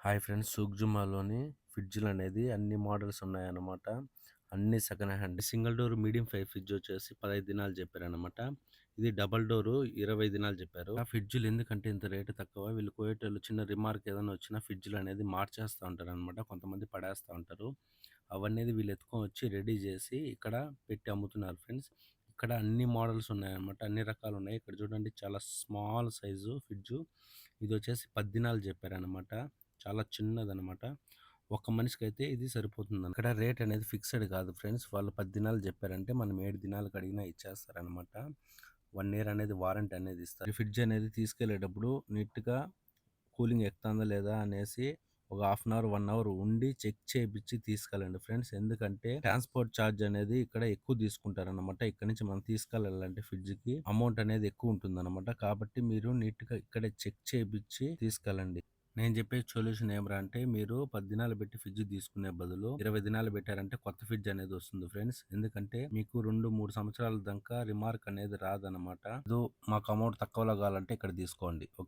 Hi friends, సుగ్జుమాలోని ఫ్రిడ్జ్‌లనేది అన్ని models ఉన్నాయన్నమాట. అన్ని second hand. Single door medium size fridge వచ్చేసి 15 దినాలు చెప్పారన్నమాట. ఇది డబుల్ డోరు 20 దినాలు చెప్పారు. ఆ ఫ్రిడ్జ్‌లు ఎందుకంటే ఇంత రేటు తక్కువ, వీళ్ళు కోయేటోళ్ళు చిన్న రిమార్క్ ఏదైనా వచ్చినా ఫ్రిడ్జ్‌లనేది మార్చేస్తా ఉంటారన్నమాట. కొంతమంది పడేస్తా ఉంటారు. అవనేది వీళ్ళు ఎత్తుకొని వచ్చి రెడీ చేసి ఇక్కడ పెట్టి అమ్ముతున్నారు ఫ్రెండ్స్. ఇక్కడ అన్ని మోడల్స్ ఉన్నాయన్నమాట. అన్ని రకాలు ఉన్నాయి. ఇక్కడ చూడండి, చాలా స్మాల్ సైజు ఫ్రిడ్జు. ఇది వచ్చేసి 10 దినాలు చెప్పారన్నమాట. చాలా చిన్నదనమాట. ఒక మనిషికైతే ఇది సరిపోతుంది. ఇక్కడ రేట్ అనేది ఫిక్స్డ్ కాదు ఫ్రెండ్స్. వాళ్ళు 10 దినాలు చెప్పారంటే మనం 7 దినాలకు అడిగినా ఇచ్చేస్తారనమాట. 1 ఇయర్ అనేది వారంటీ అనేది ఇస్తారు. ఈ ఫ్రిడ్జ్ అనేది తీసుకెళ్లేటప్పుడు నీట్‌గా కూలింగ్ ఎక్కుతుందా లేదా అనేసి ఒక హాఫ్ అన్ అవర్, 1 అవర్ ఉండి చెక్ చేపిచ్చి తీసుకెళ్ళండి ఫ్రెండ్స్. ఎందుకంటే ట్రాన్స్‌పోర్ట్ ఛార్జ్ అనేది ఇక్కడ ఎక్కువ తీసుకుంటారనమాట. ఇక్కడ నుంచి మనం తీసుకెళ్ళాలంటే ఫ్రిడ్జ్‌కి అమౌంట్ అనేది ఎక్కువ ఉంటుందన్నమాట. కాబట్టి మీరు నీట్‌గా ఇక్కడే చెక్ చేపిచ్చి తీసుకెళ్ళండి. నేను చెప్పే సొల్యూషన్ ఏమిరా అంటే, మీరు 10 దినాలు పెట్టి ఫ్రిడ్జ్ తీసుకునే బదులు 20 దినాలు పెట్టారంటే కొత్త ఫ్రిడ్జ్ అనేది వస్తుంది ఫ్రెండ్స్. ఎందుకంటే మీకు 2, 3 సంవత్సరాల దాకా రిమార్క్ అనేది రాదనమాట. మాకు అమౌంట్ తక్కువలో కావాలంటే ఇక్కడ తీసుకోండి.